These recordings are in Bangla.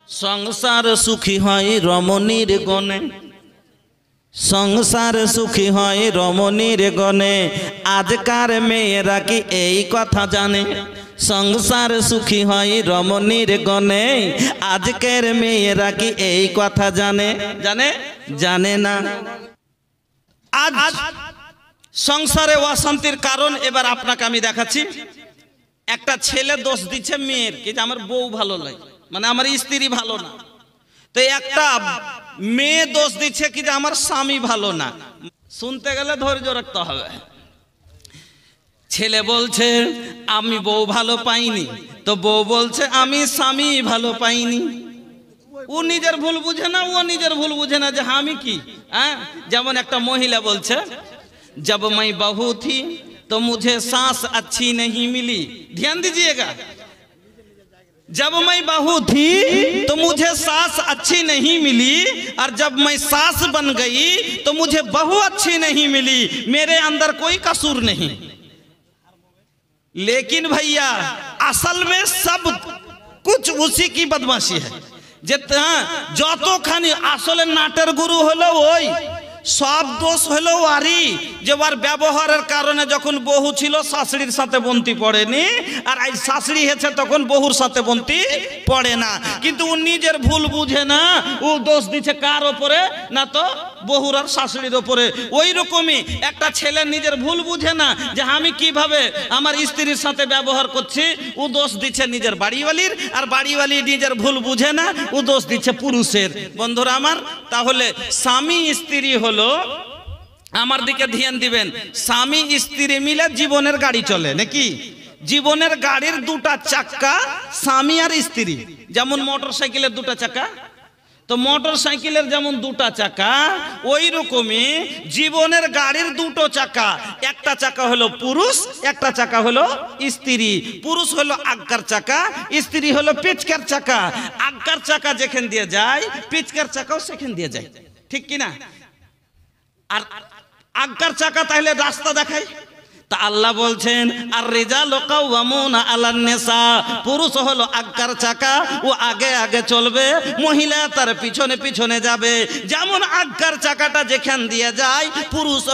সংসার সুখী হয় রমণীর গণে, সংসার সুখী হয় রমণীর গণে। আজকার মেয়েরা কি এই কথা জানে? সংসার সুখী হয় রমণীর গণে। আজকের মেয়েরা কি এই কথা জানে? জানে জানে না। আজ সংসারে অশান্তির কারণ এবার আপনাকে আমি দেখাচ্ছি। একটা ছেলে দোষ দিচ্ছে মেয়ের কি যে আমার বউ ভালো লাগে, মানে আমার স্ত্রী ভালো না। তো একটা মেয়ে দোষ দিচ্ছে কি যে আমার স্বামী ভালো না। শুনতে গেলে ধৈর্য রাখতে হবে। ছেলে বলছে আমি বউ ভালো পাইনি, তো বউ বলছে আমি স্বামী ভালো পাইনি। ও নিজের ভুল বুঝে না, ও নিজের ভুল বুঝে না যে আমি কি। যেমন একটা মহিলা বলছে जब मैं बहू थी तो मुझे सास अच्छी नहीं मिली। ध्यान दीजिएगा, जब मैं बहू थी तो मुझे सास अच्छी नहीं मिली, और जब मैं सास बन गई तो मुझे बहू अच्छी नहीं मिली। मेरे अंदर कोई कसूर नहीं। लेकिन भैया असल में सब कुछ उसी की बदमाशी है। जो खानी আসলে নাটের গুরু হলো ওই, সব দোষ হলো ওয়ারি যে ওর ব্যবহারের কারণে যখন বহু ছিল শাশুড়ির সাথে বন্তি পড়েনি, আর আজ শাশুড়ি হয়েছে তখন বহুর সাথে বন্তি পড়ে না। কিন্তু ও নিজের ভুল বুঝে না, ও দোষ দিচ্ছে কার ওপরে? না তো বহুর আর শাশুড়ির ওপরে। ওই রকমই একটা ছেলে নিজের ভুল বুঝে না যে আমি কিভাবে আমার স্ত্রীর সাথে ব্যবহার করছি, ও দোষ দিচ্ছে নিজের বাড়িওয়ালির, আর বাড়িওয়ালি নিজের ভুল বুঝে না, ও দোষ দিচ্ছে পুরুষের। বন্ধুরা আমার, তাহলে স্বামী স্ত্রী হলো, আমার দিকে ধ্যান দিবেন, স্বামী স্ত্রী মিলে জীবনের গাড়ি চলে নাকি? জীবনের গাড়ির দুটা চাক্কা স্বামী আর স্ত্রী। যেমন মোটর সাইকেলের দুটা চাকা, তো মোটর সাইকেলের যেমন দুটা চাকা, ওই রকমই জীবনের গাড়ির দুটো চাকা। একটা চাকা হলো পুরুষ, একটা চাকা হলো স্ত্রী। পুরুষ হলো আজ্ঞার চাকা, স্ত্রী হলো পিচকার চাকা। আজ্ঞার চাকা যেখান দিয়ে যায়, পিচকার চাকাও সেখান দিয়ে যায়, ঠিক কিনা? আর আজ্ঞার চাকা তাহলে রাস্তা দেখায়। তা আল্লাহ বলছেন আর রিজালু কাওয়ামুনা আলান নিসা, পুরুষ হলো আজ্ঞার চাকা, ও আগে আগে চলবে, মহিলা তার পিছনে পিছনে যাবে। যেমন আজ্ঞার চাকাটা যেখান দিয়ে যায়, পুরুষ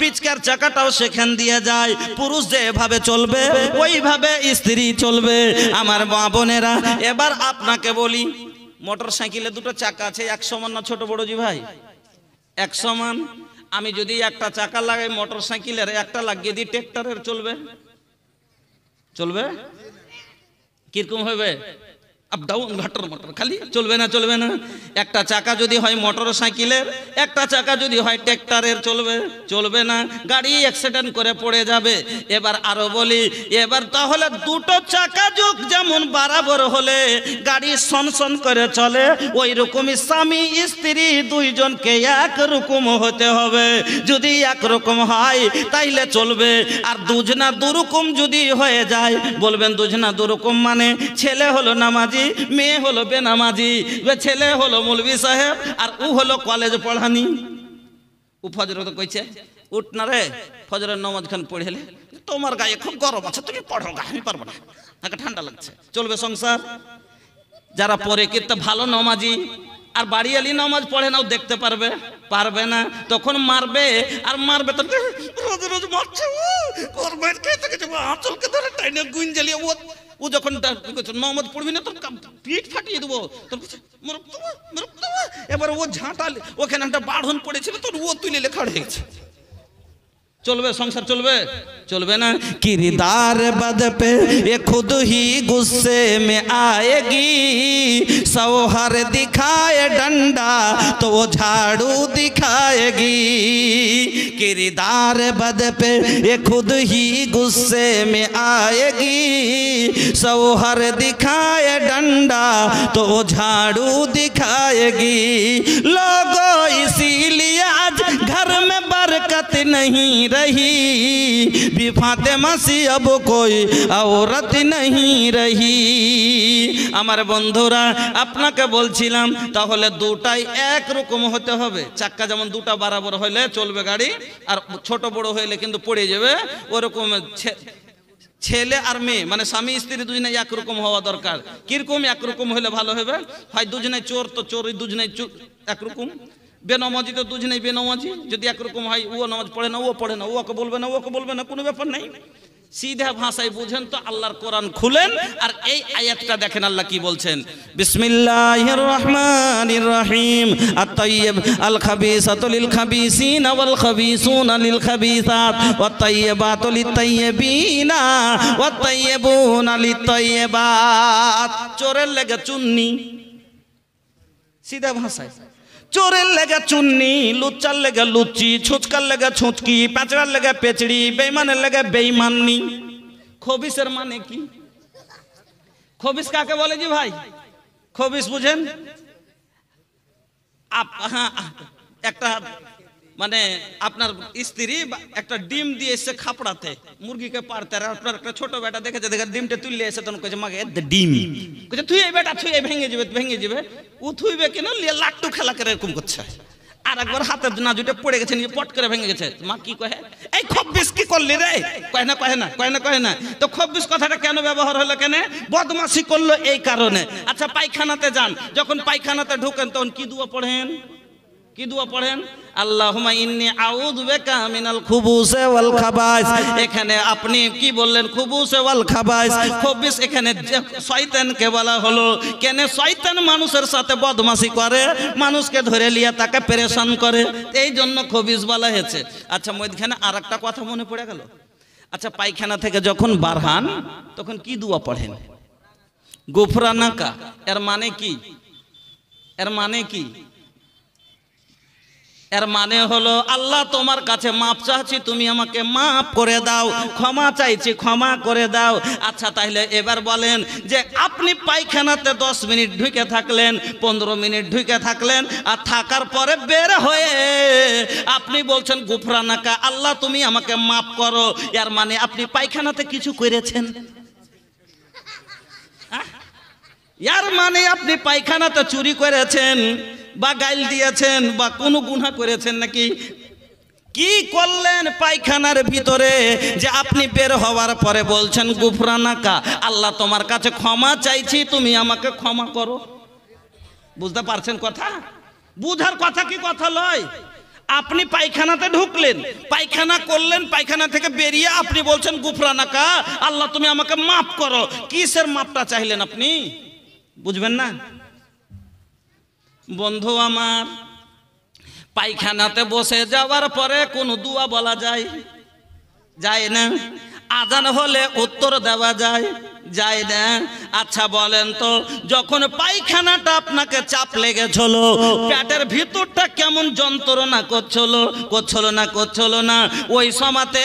পিচকার চাকাটাও সেখান দিয়ে যায়। পুরুষ যেভাবে চলবে ওইভাবে স্ত্রী চলবে। আমার মা বোনেরা, এবার আপনাকে বলি, মোটর সাইকেলে দুটো চাকা আছে, এক সমান না ছোট বড় জি ভাই? এক সমান। আমি যদি একটা চাকা লাগাই মোটর সাইকেলের, একটা লাগিয়ে দিই ট্রাক্টরের, চলবে? চলবে? কিরকম হবে? আপ ডাউন ঘাটর মোটর খালি চলবে না? চলবে না। একটা চাকা যদি হয় মোটর সাইকেলের, একটা চাকা যদি হয় ট্রাক্টরের, চলবে? চলবে না। গাড়ি অ্যাক্সিডেন্ট করে পড়ে যাবে। এবার আরো বলি, এবার তাহলে দুটো চাকা যুগ যেমন বরাবর হলে গাড়ি সনসন করে চলে, ওই রকমই স্বামী স্ত্রী দুইজনকে একরকম হতে হবে। যদি একরকম হয় তাইলে চলবে। আর দুজনা দুরকম যদি হয়ে যায়, বলবেন দুজনা দুরকম মানে ছেলে হলো নামাজি, মেয়ে হলো বেনামাজি, ছেলে হলো মৌলভী সাহেব আর ও হলো কলেজ পড়ানি। ও ফজর তো কইছে উঠ না রে, ফজরের নামাজ খান পড়েলে তোমার গায়ে খুব গরম আছে, তুমি পড়ো গা, আমি পারবো না, তাকে ঠান্ডা লাগছে। চলবে সংসার? যারা পড়ে কিন্তু ভালো নামাজি, আর বাড়িয়ালি নামাজ পড়ে নাও দেখতে পারবে? পারবে না। তখন মারবে, আর মারবে তো রোজ রোজ মারছে, ওর মায়ের খেতে খেতে আঁচলকে ধরে টাইনে গুইন জ্বালিয়ে ও যখন নামাজ পড়বি না তোর পিঠ ফাটিয়ে দেবো, এবার ও ঝাঁটালে ওখানে একটা বাঁধন পড়েছিল, তোর ও তুলে লেখা হয়ে গেছে। चलबे संसार चलबे? चलबे ना। किरदार बद पे ये खुद ही गुस्से में आएगी, सौहर दिखाए डंडा तो वो झाड़ू दिखाएगी। किरदार बद पे ये खुद ही गुस्से में आएगी, सौहर दिखाए डंडा तो वो झाड़ू दिखाएगी। लोगों इसीलिए आज घर में बरकत नहीं रही, फातिमा सी अब कोई औरत नहीं रही। আমার বন্ধুরা, আপনাকে বলছিলাম তাহলে দুটাই এক রকম হতে হবে। চাক্কা যেমন দুটা বরাবর হইলে চলবে গাড়ি, আর ছোট বড় হইলে কিন্তু পড়ে যাবে। ওরকম ছেলে আর মেয়ে মানে স্বামী স্ত্রী দুজনে একরকম হওয়া দরকার। কিরকম একরকম হলে ভালো হবে? হয় দুজনে চোর তো চোর, দুজনে একরকম, বেনামাজি তো দুজনেই বেনামাজি। যদি একরকম হয়, ও নামাজ পড়ে না, ও পড়ে না, ওকে বলবে না, ওকে বলবে না, কোনো ব্যাপার নাই। सीधा भाषाয় বুঝেন তো আল্লাহর কোরআন খুলেন আর এই আয়াতটা দেখেন আল্লাহ কি বলছেন। বিসমিল্লাহির রহমানির রহিম। আত-তাইয়্যিব আল খাবিসাতু লিল খাবিসিনা ওয়াল খাবিসুনা লিল খাবিসাত ওয়াত তাইয়্যিবাতু লিত তাইয়্যিবিনা ওয়াত তাইয়্যিবুনা লিত তাইয়্যিবাত। চোরের লেগে চুন্নি, सीधा ভাষায় চোরের লেগে চুন্নি, লুচ্চার লেগে লুচ্চি, ছুচকার লেগে ছুচকি, পেচড়ার লেগে পেচড়ি, বেঈমানের লেগে বেঈমাননি। খবিসের মানে কি? খবিস কাকে বলে জি ভাই? খবিস বুঝেন? একটা মানে আপনার স্ত্রী একটা ডিম দিয়ে এসে খাপড়াতে, মুরগিকে পারতে, আর আপনার একটা ছোট বেটা দেখেছে, দেখে ডিমটা তুললে এসে তখন কইছে মাকে ডিম, কইছে তুই এই বেটা তুই ভেঙে যাবে, ভেঙে যাবে। ও থুইবে কেন লিয়ে লাট্টু খেলা করে এরকম করছে। আর একবার হাতের না জুটে পড়ে গেছে, নিয়ে পট করে ভেঙে গেছে। মা কি কহে, এই খব্বিস কি করলি রে? কয় না কয় না কয় না কয় না। তো খব্বিস কথাটা কেন ব্যবহার হলো, কেন বদমাশি করলো এই কারণে। আচ্ছা পায়খানাতে যান, যখন পায়খানাতে ঢোকেন তখন কি দুয়া পড়েন? কি দুয়া পড়েন? আল্লাহুম্মা ইন্নী আউযু বিকা মিনাল খুবুসি ওয়াল খাবাইস। এখানে আপনি কি বললেন? খুবুসি ওয়াল খাবাইস। খবিস এখানে শয়তানকে বলা হলো। কেন? শয়তান মানুষের সাথে বদমাশি করে, মানুষকে ধরে লিয়ে তাকে পেরেশান করে, এই জন্য খবিস বলা হয়েছে। আচ্ছা মধ্যখানে আর একটা কথা মনে পড়ে গেল। আচ্ছা পায়খানা থেকে যখন বার হন তখন কি দুয়া পড়েন? গুফরানাকা। এর মানে কি? এর মানে কি? এর মানে হলো আল্লাহ তোমার কাছে মাপ চাচ্ছি, তুমি আমাকে মাফ করে দাও, ক্ষমা চাইছি, ক্ষমা করে দাও। আচ্ছা তাহলে এবার বলেন যে আপনি পায়খানাতে 10 মিনিট ঢুকে থাকলেন, 15 মিনিট ঢুকে থাকলেন, আর থাকার পরে বের হয়ে আপনি বলছেন গুফরানাকা, আল্লাহ তুমি আমাকে মাফ করো। এর মানে আপনি পায়খানাতে কিছু করেছেন? এর মানে আপনি পায়খানাতে চুরি করেছেন বা গাইল দিয়েছেন বা কোনো গুনাহ করেছেন নাকি? কি করলেন পায়খানার ভিতরে যে আপনি বের হওয়ার পরে বলছেন গুফরানাকা, আল্লাহ তোমার কাছে ক্ষমা চাইছি, তুমি আমাকে ক্ষমা করো? বুঝতে পারছেন কথা? বুঝার কথা কি কথা লয়? আপনি পায়খানাতে ঢুকলেন, পায়খানা করলেন, পায়খানা থেকে বেরিয়ে আপনি বলছেন গুফরানাকা, আল্লাহ তুমি আমাকে মাফ করো। কিসের মাপটা চাইলেন আপনি? বুঝবেন না বন্ধু আমার। পায়খানাতে বসে যাওয়ার পরে কোনো দুয়া বলা যায়? যায় না। আজান হলে উত্তর দেওয়া যায়? যায় না। আচ্ছা বলেন তো, যখন পায়খানাটা আপনাকে চাপ লেগেছিল, পেটের ভিতরটা কেমন যন্ত্রণা করছিল না? ওই সময়তে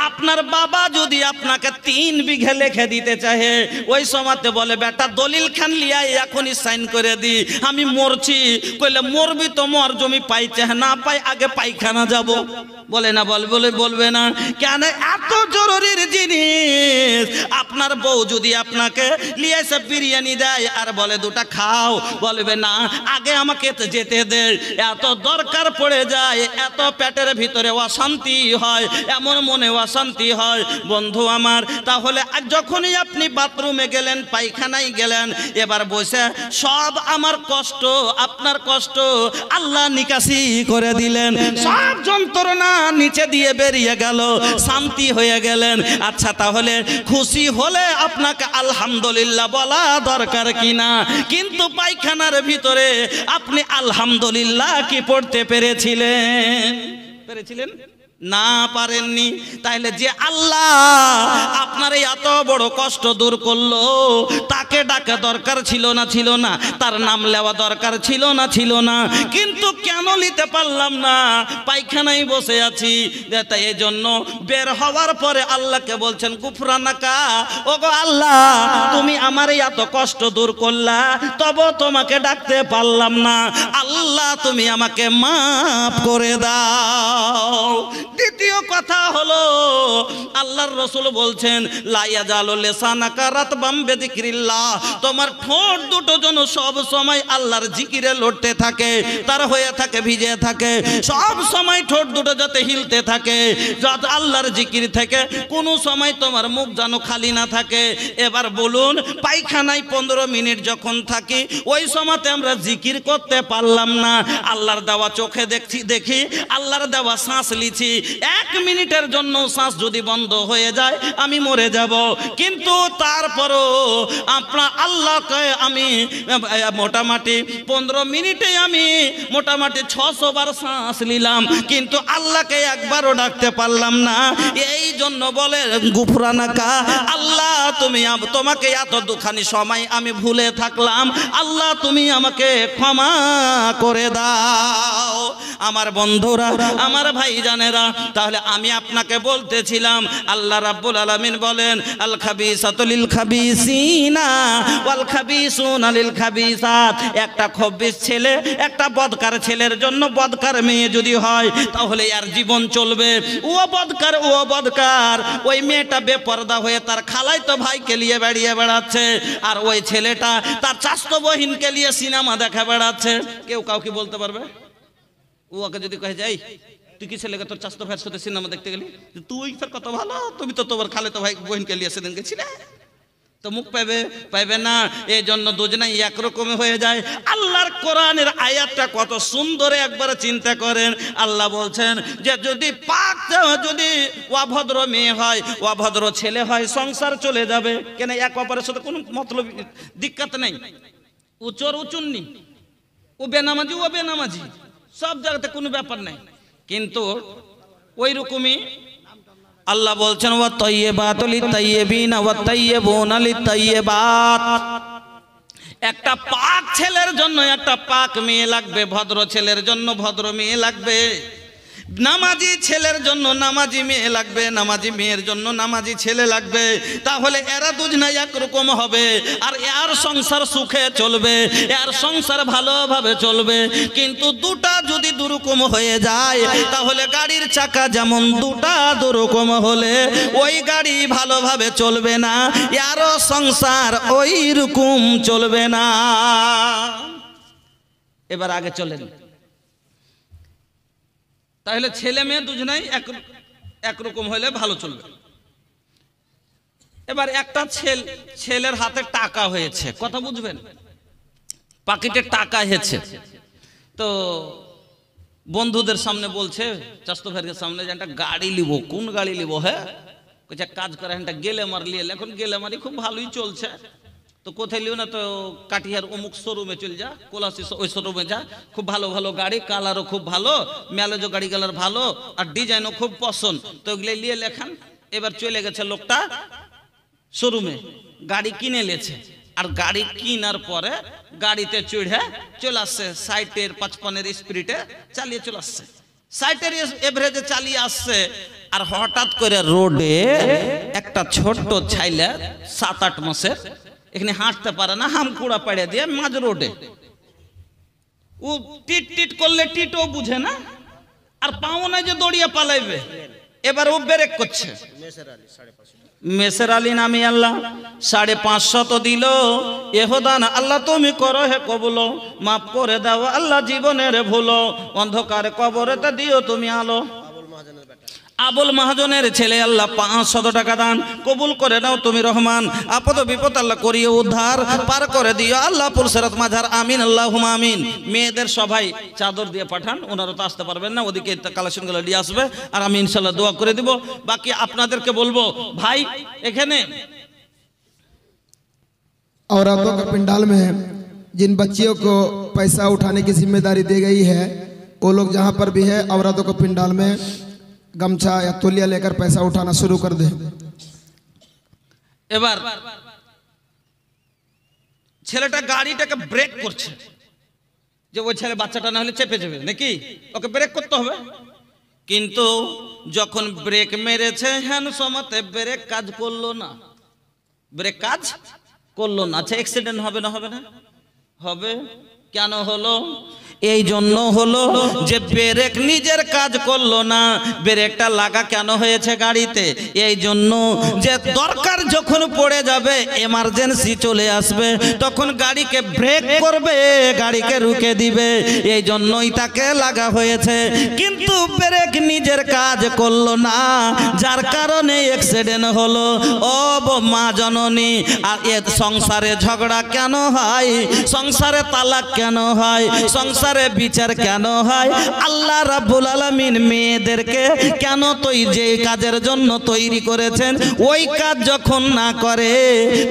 আপনার বাবা যদি আপনাকে 3 বিঘে লিখে দিতে চাহে, ওই সময়তে বলে বেটা দলিল খান লিয়া এখনই সাইন করে দি, আমি মরছি। কইলে মরবি তো মর, জমি পাইছে না পাই, আগে পায়খানা যাব। বলে না? বলবে না কেন? এত জরুরির জিনিস। আপনার বউ যদি আপনাকে লিয়ে এসে বিরিয়ানি দেয় আর বলে 2টা খাও, বলবে না আগে আমাকে যেতে দে। এত দরকার পড়ে যায়, এত পেটের ভিতরে অশান্তি হয়, এমন মনে অশান্তি হয় বন্ধু আমার। তাহলে যখনই আপনি বাথরুমে গেলেন, পায়খানায় গেলেন, এবার বসে সব আমার কষ্ট, আপনার কষ্ট আল্লাহ নিকাশি করে দিলেন, সব যন্ত্রণা নিচে দিয়ে বেরিয়ে গেল, শান্তি হয়ে গেলেন। আচ্ছা তাহলে খুশি হলে আপনাকে আলহামদুলিল্লাহ বলা দরকার কিনা? কিন্তু পায়খানার ভিতরে আপনি আলহামদুলিল্লাহ কি পড়তে পেরেছিলেন? না পারেননি। তাইলে যে আল্লাহ আপনার এত বড় কষ্ট দূর করলো, তাকে ডাকা দরকার ছিল না? তার নাম নেওয়া দরকার ছিল না? কিন্তু কেন নিতে পারলাম না? পায়খানায় বসে আছি। তাই এই জন্য বের হওয়ার পরে আল্লাহকে বলছেন গুফরানাকা, ওগো আল্লাহ তুমি আমার এত কষ্ট দূর করলা, তবে তোমাকে ডাকতে পারলাম না, আল্লাহ তুমি আমাকে মাফ করে দাও। দ্বিতীয় দ্বিতীয় কথা হলো আল্লাহর রাসূল বলছেন লা ইয়াজালু লিসানাকা রাতবাম বিযিকরিল্লাহ, তোমার ঠোঁট দুটো যেন সব সময় আল্লাহর জিকিরে লড়তে থাকে, তার হয়ে থাকে, ভিজে থাকে, সব সময় ঠোঁট দুটো যাতে হিলতে থাকে, যাতে আল্লাহর জিকির থেকে কোনো সময় তোমার মুখ যেন খালি না থাকে। এবার বলুন, পায়খানায় 15 মিনিট যখন থাকি ওই সময়তে আমরা জিকির করতে পারলাম না, আল্লাহর দেওয়া চোখে দেখি, আল্লাহর দেওয়া শ্বাস লিছি, 1 মিনিটের জন্য শ্বাস যদি বন্ধ হয়ে যায় আমি মরে যাব। কিন্তু তারপরও আপনার আল্লাহকে আমি মোটামুটি 15 মিনিটে আমি মোটামুটি 600 বার শ্বাস নিলাম, কিন্তু আল্লাহকে একবারও ডাকতে পারলাম না। এই জন্য বলে গুফরানাকা, আল্লাহ তুমি, তোমাকে এত দুখানি সময় আমি ভুলে থাকলাম, আল্লাহ তুমি আমাকে ক্ষমা করে দাও। আমার বন্ধুরা, আমার ভাইজানেরা, তাহলে আমি আপনাকে বলতেছিলাম আল্লাহ রাব্বুল আলামিন বলেন আল খাবিসাতু লিল খাবিসিনা ওয়াল খাবিসুনা লিল খাবিসাত। একটা খবিস ছেলে একটা বদকার ছেলের জন্য বদকার মেয়ে যদি হয় তাহলে আর জীবন চলবে। ও বদকার, ওই মেয়েটা বেপরদা হয়ে তার খালাই তো ভাইকে নিয়ে বেরিয়ে বেড়াচ্ছে, আর ওই ছেলেটা তার চাচতো বহিনকে নিয়ে সিনেমা দেখা বেড়াচ্ছে। কেউ কাউকে বলতে পারবে? ওকে যদি কহে যাই তুই কি ছেলেকে তোর চাচতো ভাইয়ের সাথে সিনেমা দেখতে গেলি, তুই তোর কত ভালো, তুমি তো তোমার খালে তো ভাই বহিনকে নিয়ে সেদিন গেছিলে, তো মুখ পাইবে না। এই জন্য দুজনাই একরকম হয়ে যায়। আল্লাহর কোরআনের আয়াতটা কত সুন্দর, একবার চিন্তা করেন। আল্লাহ বলছেন যে যদি যদি অভদ্র মেয়ে হয়, অভদ্র ছেলে হয়, সংসার চলে যাবে। কেন? এক অপরের সাথে কোনো মতলব দিক্কত নেই। ও চোর ও চুন্নি, ও বেনামাজি ও বেনামাজি, সব জায়গাতে কোনো ব্যাপার নেই। কিন্তু ওই রকমই আল্লাহ বলছেন ওয়া তাইয়্যিবাতু লিত-তাইয়্যিবিনা ওয়া তাইয়্যিবুনা লিত-তাইয়্যিবাত। একটা পাক ছেলের জন্য একটা পাক মেয়ে লাগবে, ভদ্র ছেলের জন্য ভদ্র মেয়ে লাগবে, নামাজি ছেলের জন্য নামাজি মেয়ে লাগবে, নামাজি মেয়ের জন্য নামাজি ছেলে লাগবে। তাহলে এরা দুজনাই একরকম হবে, আর এর সংসার সুখে চলবে, এর সংসার ভালোভাবে চলবে। কিন্তু দুটা যদি দুরকম হয়ে যায় তাহলে গাড়ির চাকা যেমন দুটা দুরকম হলে ওই গাড়ি ভালোভাবে চলবে না, এরও সংসার ওই রকম চলবে না। এবার আগে চলেন। তাহলে ছেলে মেয়ে দুজনাই একরকম হলে ভালো চলবে। এবার একটা ছেলের হাতে টাকা হয়েছে, কথা বুঝবেন, পকেটে টাকা হয়েছে, তো বন্ধুদের সামনে বলছে, চাচতো ভাইয়ের সামনে, যে একটা গাড়ি লিব। কোন গাড়ি লিব? হ্যাঁ, কাজ করে একটা গেলেমার লিয়ে। এখন গেলেমারি খুব ভালোই চলছে, তো কোথায় লিও না, তো কাটিহার অমুক শোরুমে চলে যা, কোলাসি ওই শোরুমে যা, খুব ভালো ভালো গাড়ি, কালারও খুব ভালো, ম্যালেজও গাড়ি কালার ভালো, আর ডিজাইনও খুব পছন্দ, তো ওগুলো নিয়ে লেখান। এবার চলে গেছে লোকটা শোরুমে, গাড়ি কিনে লেছে, আর গাড়ি কিনার পরে গাড়িতে চড়ে চলে আসছে 60-এর 55-এর স্পিডে চালিয়ে চলে আসছে, 60-এর এভারেজে চালিয়ে আসছে। আর হঠাৎ করে রোডে একটা ছোট্ট ছাইলে 7-8 মাসের, এখানে হাঁটতে পারে না, হামকুড়া পাড়ে দিয়ে মাঝ রোডে, ও টিট টিট করলে টিটও বুঝে না, আর পাও না যে দৌড়িয়ে পালাইবে। এবার ও ব্রেক করছে। মেসের আলী নামি আল্লাহ 550 দিল। এহদান আল্লাহ তুমি করো হে কবুল, মাফ করে দাও আল্লাহ জীবনের ভুল, অন্ধকার কবরেতে দিও তুমি আলো। আবুল মাহাজনের ছেলে আল্লাহ 500 টাকা দান কবুল করে নাও তুমি রহমান, আপদ বিপদ আল্লাহ করিয়ে উদ্ধার পার করে দিও আল্লাহ পুলসেরাত মাঝার, আমিন আল্লাহুম্মা আমিন। মেয়েদের সবাই চাদর দিয়ে পাঠান, ওনারা তো আসতে পারবেন না, ওদিকে কালেকশনগুলো নিয়ে আসবে, আর আমি ইনশাল্লাহ দোয়া করে দিব। বাকি আপনাদেরকে বলবো ভাই, এখানে औरतों के पंडाल में जिन बच्चियों को पैसा उठाने की जिम्मेदारी दी गई है, वो लोग जहाँ पर भी है औरतों को पंडाल में गमछा या तौलिया लेकर पैसा उठाना शुरू कर दे। এবার ছেলেটা গাড়িটাকে ব্রেক করছে, যে ওই ছেলে বাচ্চাটা না হলে চেপে যাবে নাকি, ওকে ব্রেক করতে হবে। কিন্তু যখন ব্রেক মেরেছে হ্যান সময়তে ব্রেক কাজ করলো না, ব্রেক কাজ করলো না। আচ্ছা, অ্যাক্সিডেন্ট হবে না? হবে না? হবে। কেন হলো? এই জন্য হলো যে ব্রেক নিজের কাজ করলো না। ব্রেকটা লাগা কেন হয়েছে গাড়িতে? এই জন্য যে দরকার যখন পড়ে যাবে, এমার্জেন্সি চলে আসবে, তখন গাড়িকে ব্রেক করবে, গাড়িকে রুকে দিবে, এই জন্যই তাকে লাগা হয়েছে। কিন্তু ব্রেক নিজের কাজ করলো না, যার কারণে অ্যাক্সিডেন্ট হলো। ও মা জননী, আর এ সংসারে ঝগড়া কেন হয়? সংসারে তালাক কেন হয়? সংসারে বিচার কেন হয়? আল্লাহ রাব্বুল আলামিন মেয়েদেরকে কেন যে কাজের জন্য তৈরি করেছেন, ওই কাজ যখন না করে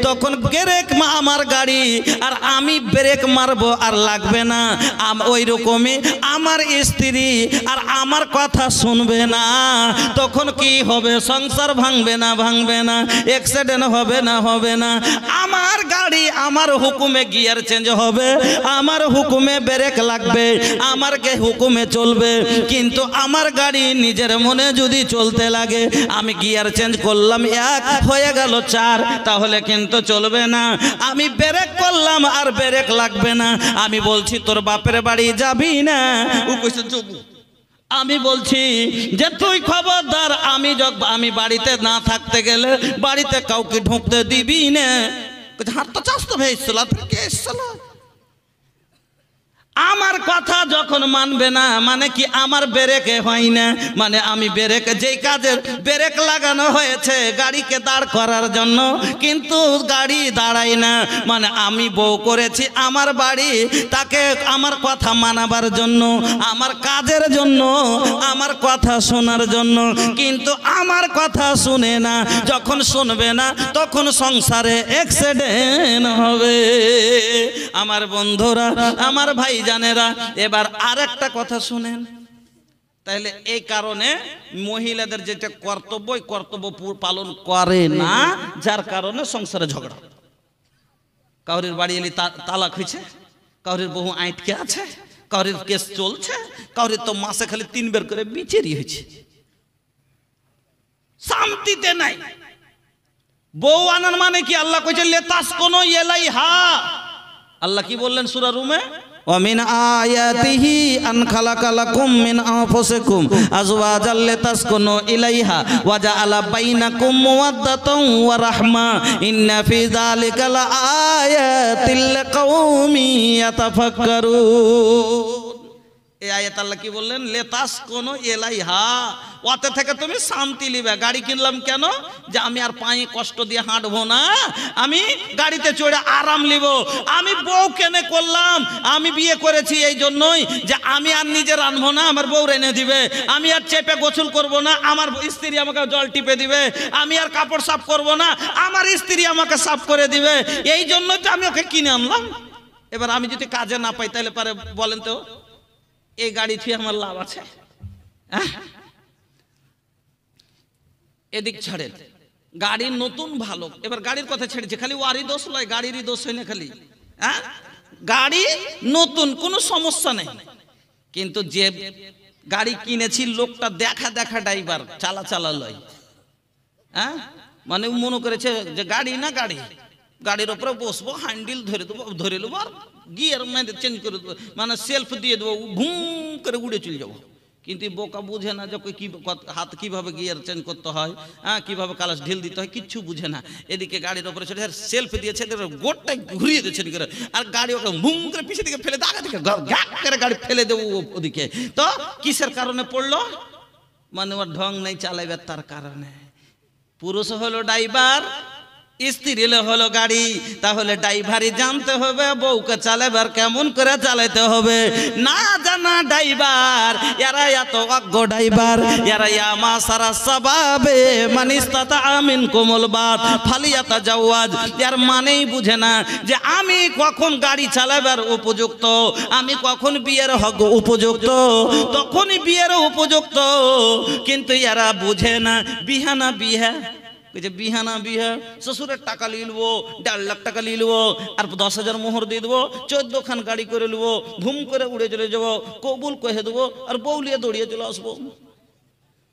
তখন ব্রেক আমার গাড়ি আর আমি ব্রেক মারবো আর লাগবে না। ওই রকমই আমার স্ত্রী আর আমার কথা শুনবে না, তখন কি হবে? সংসার ভাঙবে না ভাঙবে না? অ্যাক্সিডেন্ট হবে না হবে না? আমার গাড়ি আমার হুকুমে গিয়ার চেঞ্জ হবে, আমার হুকুমে ব্রেক লাগবে, আমার হুকুমে চলবে। কিন্তু আমার গাড়ি নিজের মনে যদি চলতে লাগে, আমি গিয়ার চেঞ্জ করলাম 1 হয়ে গেল 4, তাহলে কিন্তু চলবে না। আমি ব্রেক করলাম আর ব্রেক লাগবে না। আমি বলছি তোর বাপের বাড়ি যাবি না? ও কইছে যাবো। আমি বলছি যে তুই খবরদার, আমি বাড়িতে না থাকতে গেলে বাড়িতে কাউকে ঢুকতে দিবি না। হাত তো চাষ তো ভেজছিল, আমার কথা যখন মানবে না, মানে কি আমার ব্রেকে হয় না, মানে আমি ব্রেক, যেই কাজের ব্রেক লাগানো হয়েছে গাড়িকে দাঁড় করার জন্য, কিন্তু গাড়ি দাঁড়ায় না, মানে আমি বউ করেছি আমার বাড়ি তাকে আমার কথা মানাবার জন্য, আমার কাজের জন্য, আমার কথা শোনার জন্য, কিন্তু আমার কথা শুনে না। যখন শুনবে না তখন সংসারে অ্যাক্সিডেন্ট হবে। আমার বন্ধুরা, আমার ভাই জানেরা, এবার আরেকটা কথা শুনেন। তাহলে এই কারণে মহিলাদের যেটা কর্তব্য, ওই কর্তব্য পালন করে না, যার কারণে সংসারে ঝগড়া। কাউরির বাড়ি এলি তালাক হয়েছে, কাউরির বহু আটকে আছে, কাউরির কেস চলছে, কাউরির তো মাসে খালি 3 বের করে বিচারি হয়েছে, শান্তিতে নাই। বউ আনার মানে কি? আল্লাহ কইছে লেতাস কোন এলাইহা। আল্লাহ কি বললেন সূরা রুমে? ومن آياته أن خلق لكم من أنفسكم أزواجا لتسكنوا إليها وجعل بينكم مودة ورحمة إن في ذلك لآيات لقوم يتفكرون। এই আয়াত আল্লাহ কি বললেন? লেতাস কোন এলাইহা, ওতে থেকে তুমি শান্তি লিবে। গাড়ি কিনলাম কেন? যে আমি আর পায়ে কষ্ট দিয়ে হাঁটবো না, আমি গাড়িতে চড়ে আরাম লিব। আমি বউ কেনে করলাম? আমি বিয়ে করেছি এই জন্যই যে আমি আর নিজে রাঁধবো না, আমার বউ রেনে দিবে। আমি আর চেপে গোসল করব না, আমার স্ত্রী আমাকে জল টিপে দিবে। আমি আর কাপড় সাফ করব না, আমার স্ত্রী আমাকে সাফ করে দিবে। এই জন্যই তো আমি ওকে কিনে আনলাম। এবার আমি যদি কাজে না পাই তাহলে পারে বলেন তো এই গাড়ি থেকে আমার লাভ আছে? এদিক ছাড়েন, গাড়ির নতুন ভালো। এবার গাড়ির কথা ছেড়েছে, খালি ওয়ারি দোষ নয়, গাড়িরই দোষ হয় না খালি। গাড়ি নতুন, কোনো সমস্যা নেই, কিন্তু যে গাড়ি কিনেছি লোকটা দেখা দেখা ড্রাইভার, চালা লয়। মানে মনে করেছে যে গাড়ি না গাড়ি, গাড়ির উপরে বসবো, হ্যান্ডেল ধরে নেবো আর গিয়ার চেঞ্জ করে দেবো, মানে সেলফ দিয়ে দেবো, ভুম করে উড়ে চলে যাবো। কিন্তু বোকা বুঝে না যে কি হাত কিভাবে গিয়ার চেঞ্জ করতে হয়, কিভাবে কালাস ঢিল দিতে হয়, কিচ্ছু বুঝে না। এদিকে গাড়ির উপরে চলে সেলফ দিয়েছে, গোটটাই ঘুরিয়ে দিয়েছে আর গাড়ি ওকে ভুম করে পিছিয়ে দিকে ফেলে আগা দিকে করে গাড়ি ফেলে দেবো ওদিকে। তো কিসের কারণে পড়লো? মানে ওর ঢং নেই চালাইবার, তার কারণে। পুরুষ হলো ড্রাইভার, স্ত্রী হলো গাড়ি, তাহলে ড্রাইভারই জানতে হবে বউকে চালাবার কেমন করে চালাইতে হবে। না জানা ড্রাইভার, এরা এত অজ্ঞ ড্রাইভার, এরা আমা সারা সাবাবে মানিস্তাতা আমিন কোমল বাদ ফালিয়াতা জাওয়াজ, এর মানেই বুঝে না যে আমি কখন গাড়ি চালাবার উপযুক্ত, আমি কখন বিয়ের হক উপযুক্ত, তখনই বিয়ের উপযুক্ত। কিন্তু এরা বুঝে না বিহানা বিহা, বিহানা বিহা, শ্বশুরের টাকা নিয়ে নেবো, 1.5 লাখ টাকা নিয়ে নেবো, আর 10,000 মোহর দিয়ে দেবো, 14 খান গাড়ি করে নেবো, ভুম করে উড়ে চলে যাবো, কবুল কহে দেবো, আর বউ নিয়ে দৌড়িয়ে চলে আসবো।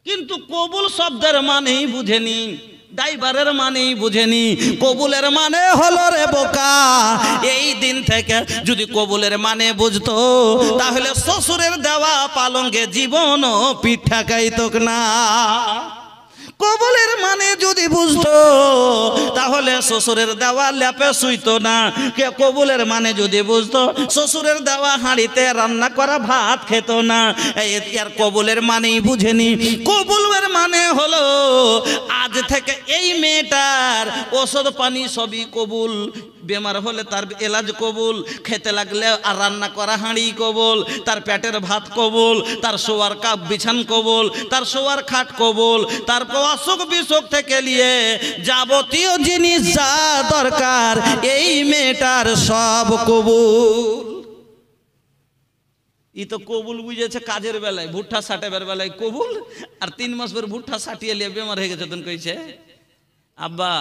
কিন্তু কবুল শব্দের মানেই বুঝেনি। ড্রাইভারের মানেই বুঝেনি। কবুলের মানে হলো রে বোকা, এই দিন থেকে যদি কবুলের মানে বুঝতো তাহলে শ্বশুরের দেওয়া পালঙ্কে জীবনও পিঠা খাইতো না। কবুলের মানে যদি বুঝতো তাহলে শ্বশুরের দেওয়া ল্যাপে শুইতো না। কে কবুলের মানে যদি বুঝতো শ্বশুরের দেওয়া হাঁড়িতে রান্না করা ভাত খেত না। এর কবুলের মানেই বুঝেনি। কবুলের মানে হলো আজ থেকে এই মেয়েটার ওষুধ পানি সবই কবুল, বেমার হলে তার এলাজ কবুল, খেতে লাগলে আর রান্না করা হাঁড়ি কবুল, তার পেটের ভাত কবুল, তার শোয়ার কাপ বিছান কবুল, তার শোয়ার খাট কবুল, তার অসুখ বিসুখ থেকে নিয়ে যাবতীয় জিনিস যা দরকার এই মেয়েটার সব কবুল। ই তো কবুল বুঝেছে কাজের বেলায়, ভুট্টা সাটাবার বেলায় কবুল, আর 3 মাস পর ভুট্টা সাটিয়ে নিয়ে বেমার হয়ে গেছে। তখন কইছে আব্বা,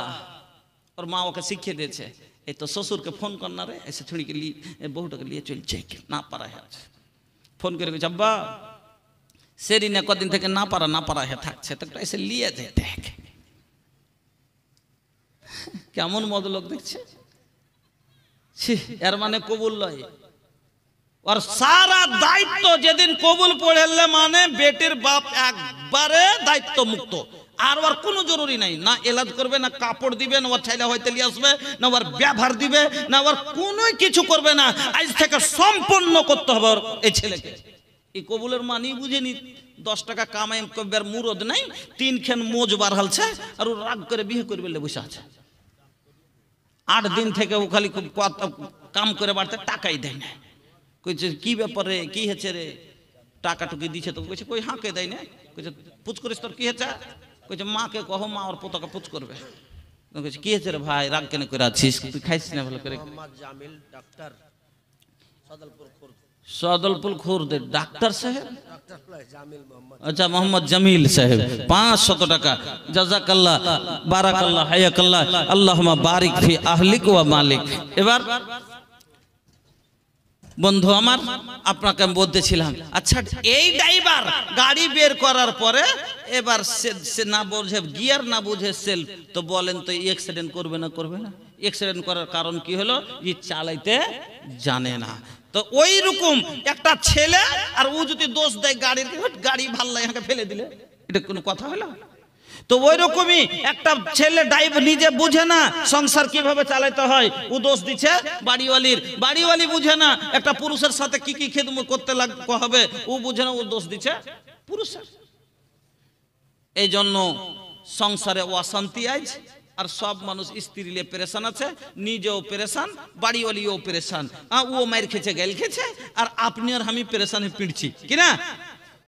ওর মা ওকে শিখিয়ে দিয়েছে, এই তো শ্বশুরকে ফোন কর না রে, এসে ছুড়িকে নিয়ে বহুটাকে নিয়ে চলছে না পারা হয়ে আছে। ফোন করে গেছে আব্বা সেরি না কদিন থেকে না পারা হয়ে থাকছে, তো এসে নিয়ে যায় দেখ। কেমন মদলোক দেখছে, এর মানে কবুল লয়। আর সারা দায়িত্ব যেদিন কবুল পড়েলে মানে বেটির বাপ একবারে দায়িত্ব মুক্ত, আর ওর কোনো জরুরি নাই, না এলাজ করবে, না কাপড় দিবে, না ওর ছেলে হয়তো নিয়ে আসবে, না ওর ব্যবহার দিবে, না ওর কোনো কিছু করবে না। আজ থেকে সম্পূর্ণ করতে হবে এই ছেলেকে। এই কবুলের মানি বুঝেনি। 10 টাকা কামাই করবার মুরদ নাই, 3 খান মোজ বার হালছে, আর ও রাগ করে বিয়ে করবে বসে আছে। 8 দিন থেকে ও খালি খুব কাম করে বাড়তে টাকাই দেয় না। কইছে কি ব্যাপার রে, কি হয়েছে রে, টাকা টুকি দিছে তো? কইছে কই হাঁকে দেয় না। কইছে পুচ করিস তোর কি হয়েছে? কইছে মাকে কহো, মা ওর পোতাকে পুচ করবে। কইছে কি হয়েছে রে ভাই, রাগ কেন করে আছিস, তুই খাইছিস না ভালো করে? মোহাম্মদ জামিল ডাক্তার, সদলপুর খুরদের ডাক্তার সাহেব, আচ্ছা মোহাম্মদ জামিল সাহেব, 500 টাকা। জাযাকাল্লাহ, বারাকাল্লাহ, হায়াকাল্লাহ, আল্লাহুম্মা বারিক ফি আহলিক ওয়া মালিক। এবার বন্ধু আমার, আপনাকে আমি বলতেছিলাম, আচ্ছা এই ড্রাইভার গাড়ি বের করার পরে এবার সে না বুঝে গিয়ার, না বুঝে সেলফ, তো বলেন তো অ্যাক্সিডেন্ট করবে না? করবে না। অ্যাক্সিডেন্ট করার কারণ কি হলো? ই চালাইতে জানে না। তো ওই রকম একটা ছেলে, আর ও যদি দোষ দেয় গাড়ির, গাড়ি ভাল লাগে ফেলে দিলে, এটা কোনো কথা হলো? তো ওই রকমই একটা ছেলে ড্রাইভ নিজে বুঝে না সংসার কিভাবে চালাতে হয়, ও দোষ দিচ্ছে বাড়িওয়ালির। বাড়িওয়ালি বুঝে না একটা পুরুষের সাথে কি কি খেদমত করতে হবে, ও বুঝে না, ও দোষ দিচ্ছে পুরুষের। এই জন্য সংসারে অশান্তি আজ, আর সব মানুষ স্ত্রী নিয়ে পেরেশান আছে, নিজেও পেরেশান, বাড়িওয়ালিও পেরেশান। ও মায়ের খেছে, গেল খেছে, আর আপনি আর আমি পেরেশানে পিড়ছি কিনা।